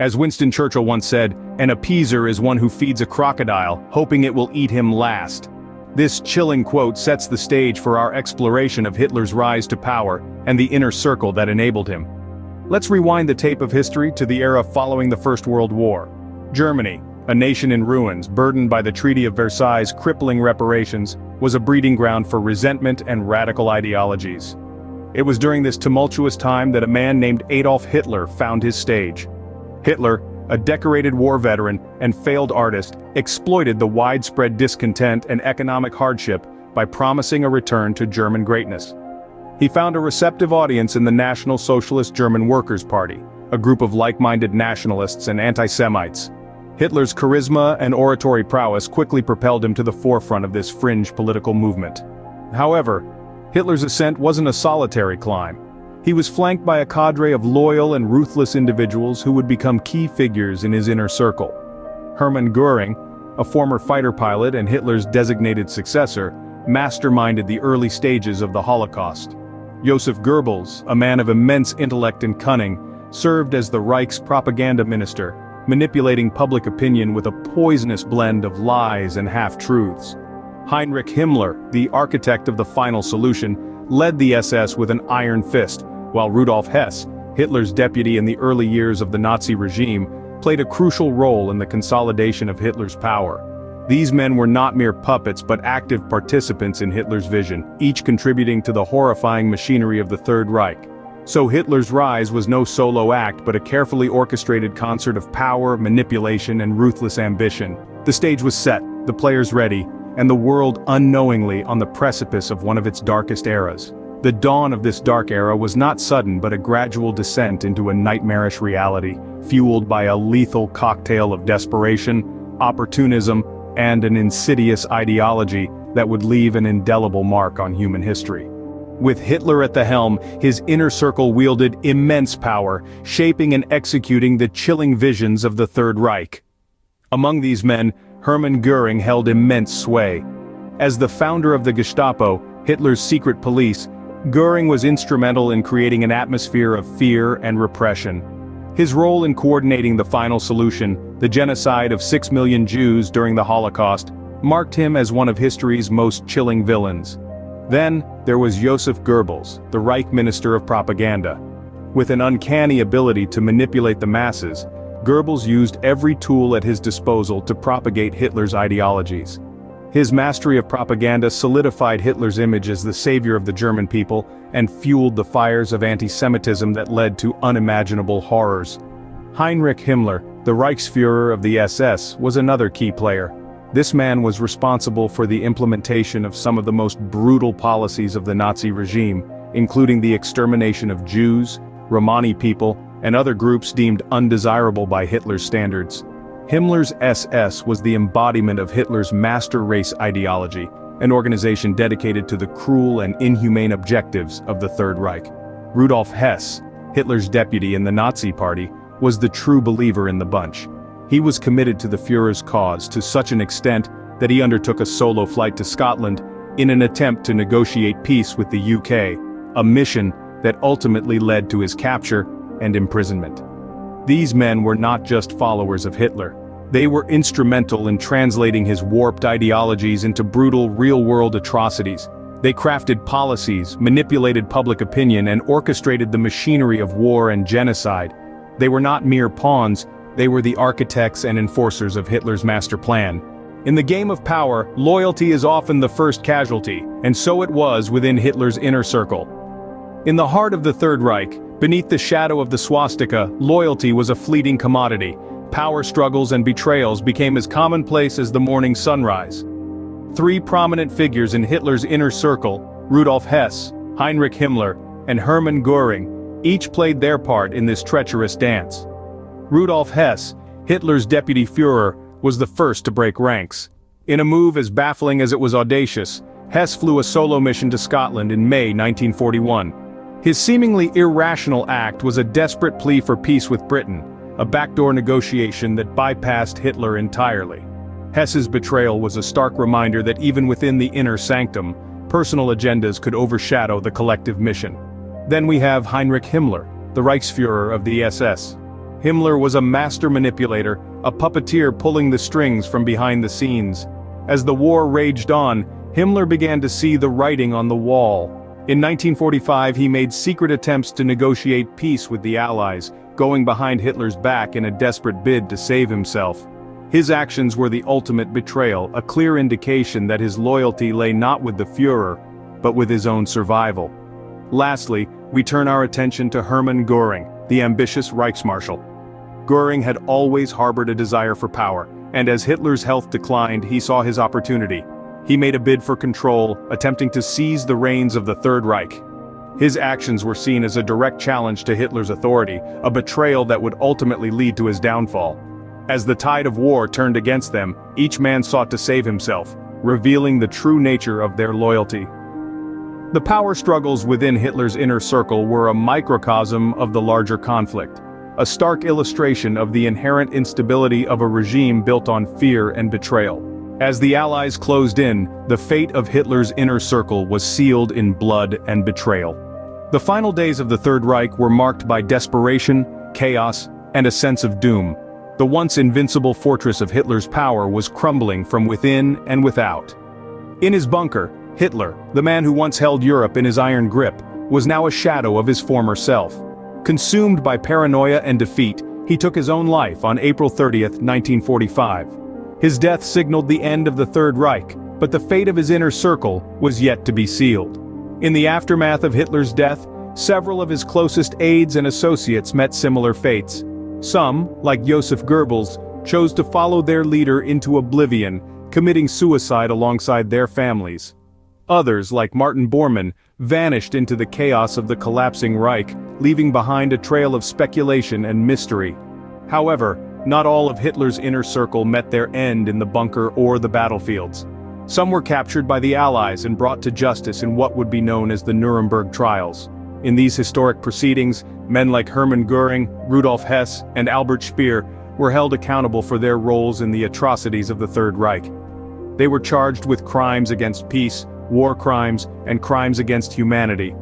As Winston Churchill once said, an appeaser is one who feeds a crocodile, hoping it will eat him last. This chilling quote sets the stage for our exploration of Hitler's rise to power and the inner circle that enabled him. Let's rewind the tape of history to the era following the First World War. Germany, a nation in ruins, burdened by the Treaty of Versailles' crippling reparations, was a breeding ground for resentment and radical ideologies. It was during this tumultuous time that a man named Adolf Hitler found his stage. Hitler, a decorated war veteran and failed artist, exploited the widespread discontent and economic hardship by promising a return to German greatness. He found a receptive audience in the National Socialist German Workers' Party, a group of like-minded nationalists and anti-Semites. Hitler's charisma and oratory prowess quickly propelled him to the forefront of this fringe political movement. However, Hitler's ascent wasn't a solitary climb. He was flanked by a cadre of loyal and ruthless individuals who would become key figures in his inner circle. Hermann Göring, a former fighter pilot and Hitler's designated successor, masterminded the early stages of the Holocaust. Joseph Goebbels, a man of immense intellect and cunning, served as the Reich's propaganda minister, manipulating public opinion with a poisonous blend of lies and half-truths. Heinrich Himmler, the architect of the final solution, led the SS with an iron fist, while Rudolf Hess, Hitler's deputy in the early years of the Nazi regime, played a crucial role in the consolidation of Hitler's power. These men were not mere puppets but active participants in Hitler's vision, each contributing to the horrifying machinery of the Third Reich. So Hitler's rise was no solo act but a carefully orchestrated concert of power, manipulation, and ruthless ambition. The stage was set, the players ready, and the world unknowingly on the precipice of one of its darkest eras. The dawn of this dark era was not sudden but a gradual descent into a nightmarish reality, fueled by a lethal cocktail of desperation, opportunism, and an insidious ideology that would leave an indelible mark on human history. With Hitler at the helm, his inner circle wielded immense power, shaping and executing the chilling visions of the Third Reich. Among these men, Hermann Göring held immense sway. As the founder of the Gestapo, Hitler's secret police, Göring was instrumental in creating an atmosphere of fear and repression. His role in coordinating the final solution, the genocide of 6 million Jews during the Holocaust, marked him as one of history's most chilling villains. Then, there was Joseph Goebbels, the Reich Minister of Propaganda. With an uncanny ability to manipulate the masses, Goebbels used every tool at his disposal to propagate Hitler's ideologies. His mastery of propaganda solidified Hitler's image as the savior of the German people and fueled the fires of anti-Semitism that led to unimaginable horrors. Heinrich Himmler, the Reichsführer of the SS, was another key player. This man was responsible for the implementation of some of the most brutal policies of the Nazi regime, including the extermination of Jews, Romani people, and other groups deemed undesirable by Hitler's standards. Himmler's SS was the embodiment of Hitler's master race ideology, an organization dedicated to the cruel and inhumane objectives of the Third Reich. Rudolf Hess, Hitler's deputy in the Nazi Party, was the true believer in the bunch. He was committed to the Führer's cause to such an extent that he undertook a solo flight to Scotland in an attempt to negotiate peace with the UK, a mission that ultimately led to his capture and imprisonment. These men were not just followers of Hitler. They were instrumental in translating his warped ideologies into brutal, real-world atrocities. They crafted policies, manipulated public opinion, and orchestrated the machinery of war and genocide. They were not mere pawns, they were the architects and enforcers of Hitler's master plan. In the game of power, loyalty is often the first casualty, and so it was within Hitler's inner circle. In the heart of the Third Reich, beneath the shadow of the swastika, loyalty was a fleeting commodity. Power struggles and betrayals became as commonplace as the morning sunrise. Three prominent figures in Hitler's inner circle, Rudolf Hess, Heinrich Himmler, and Hermann Göring, each played their part in this treacherous dance. Rudolf Hess, Hitler's deputy Führer, was the first to break ranks. In a move as baffling as it was audacious, Hess flew a solo mission to Scotland in May 1941. His seemingly irrational act was a desperate plea for peace with Britain, a backdoor negotiation that bypassed Hitler entirely. Hess's betrayal was a stark reminder that even within the inner sanctum, personal agendas could overshadow the collective mission. Then we have Heinrich Himmler, the Reichsführer of the SS. Himmler was a master manipulator, a puppeteer pulling the strings from behind the scenes. As the war raged on, Himmler began to see the writing on the wall. In 1945 he made secret attempts to negotiate peace with the Allies, going behind Hitler's back in a desperate bid to save himself. His actions were the ultimate betrayal, a clear indication that his loyalty lay not with the Führer, but with his own survival. Lastly, we turn our attention to Hermann Göring, the ambitious Reichsmarshal. Göring had always harbored a desire for power, and as Hitler's health declined, he saw his opportunity. He made a bid for control, attempting to seize the reins of the Third Reich. His actions were seen as a direct challenge to Hitler's authority, a betrayal that would ultimately lead to his downfall. As the tide of war turned against them, each man sought to save himself, revealing the true nature of their loyalty. The power struggles within Hitler's inner circle were a microcosm of the larger conflict, a stark illustration of the inherent instability of a regime built on fear and betrayal. As the Allies closed in, the fate of Hitler's inner circle was sealed in blood and betrayal. The final days of the Third Reich were marked by desperation, chaos, and a sense of doom. The once invincible fortress of Hitler's power was crumbling from within and without. In his bunker, Hitler, the man who once held Europe in his iron grip, was now a shadow of his former self. Consumed by paranoia and defeat, he took his own life on April 30, 1945. His death signaled the end of the Third Reich, but the fate of his inner circle was yet to be sealed. In the aftermath of Hitler's death, several of his closest aides and associates met similar fates. Some, like Joseph Goebbels, chose to follow their leader into oblivion, committing suicide alongside their families. Others, like Martin Bormann, vanished into the chaos of the collapsing Reich, leaving behind a trail of speculation and mystery. However, not all of Hitler's inner circle met their end in the bunker or the battlefields. Some were captured by the Allies and brought to justice in what would be known as the Nuremberg trials. In these historic proceedings, men like Hermann Göring, Rudolf Hess, and Albert Speer were held accountable for their roles in the atrocities of the Third Reich. They were charged with crimes against peace, war crimes, and crimes against humanity.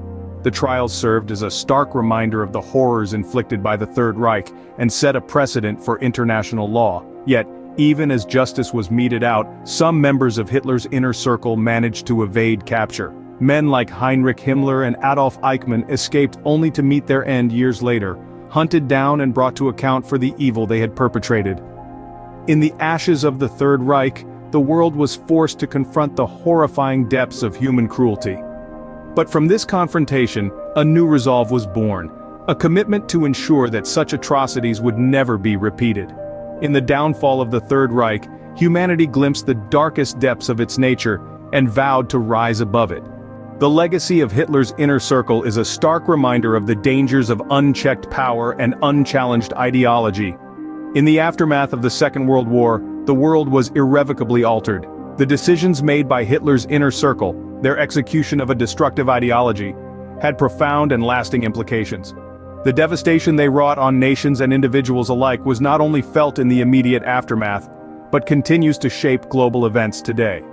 The trials served as a stark reminder of the horrors inflicted by the Third Reich and set a precedent for international law. Yet, even as justice was meted out, some members of Hitler's inner circle managed to evade capture. Men like Heinrich Himmler and Adolf Eichmann escaped only to meet their end years later, hunted down and brought to account for the evil they had perpetrated. In the ashes of the Third Reich, the world was forced to confront the horrifying depths of human cruelty. But from this confrontation, a new resolve was born, a commitment to ensure that such atrocities would never be repeated. In the downfall of the Third Reich, humanity glimpsed the darkest depths of its nature and vowed to rise above it. The legacy of Hitler's inner circle is a stark reminder of the dangers of unchecked power and unchallenged ideology. In the aftermath of the Second World War, the world was irrevocably altered. The decisions made by Hitler's inner circle, their execution of a destructive ideology, had profound and lasting implications. The devastation they wrought on nations and individuals alike was not only felt in the immediate aftermath, but continues to shape global events today.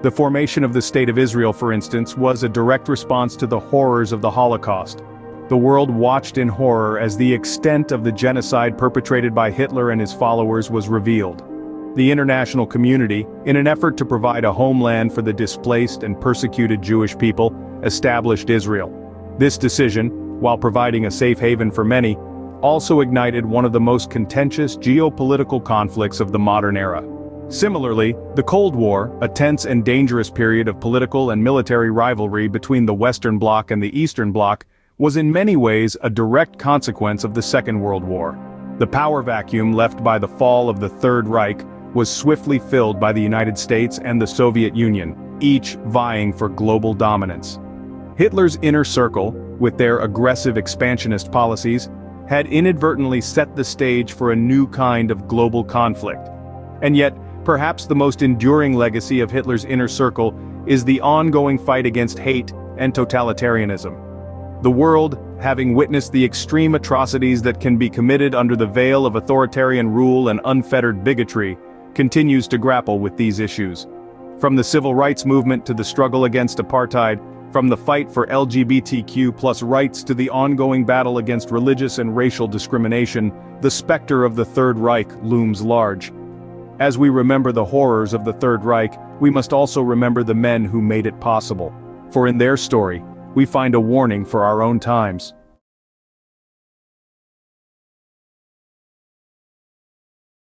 The formation of the State of Israel, for instance, was a direct response to the horrors of the Holocaust. The world watched in horror as the extent of the genocide perpetrated by Hitler and his followers was revealed. The international community, in an effort to provide a homeland for the displaced and persecuted Jewish people, established Israel. This decision, while providing a safe haven for many, also ignited one of the most contentious geopolitical conflicts of the modern era. Similarly, the Cold War, a tense and dangerous period of political and military rivalry between the Western Bloc and the Eastern Bloc, was in many ways a direct consequence of the Second World War. The power vacuum left by the fall of the Third Reich was swiftly filled by the United States and the Soviet Union, each vying for global dominance. Hitler's inner circle, with their aggressive expansionist policies, had inadvertently set the stage for a new kind of global conflict. And yet, perhaps the most enduring legacy of Hitler's inner circle is the ongoing fight against hate and totalitarianism. The world, having witnessed the extreme atrocities that can be committed under the veil of authoritarian rule and unfettered bigotry, continues to grapple with these issues. From the civil rights movement to the struggle against apartheid, From the fight for LGBTQ+ rights to the ongoing battle against religious and racial discrimination, the specter of the Third Reich looms large. As we remember the horrors of the Third Reich, we must also remember the men who made it possible. For in their story, we find a warning for our own times.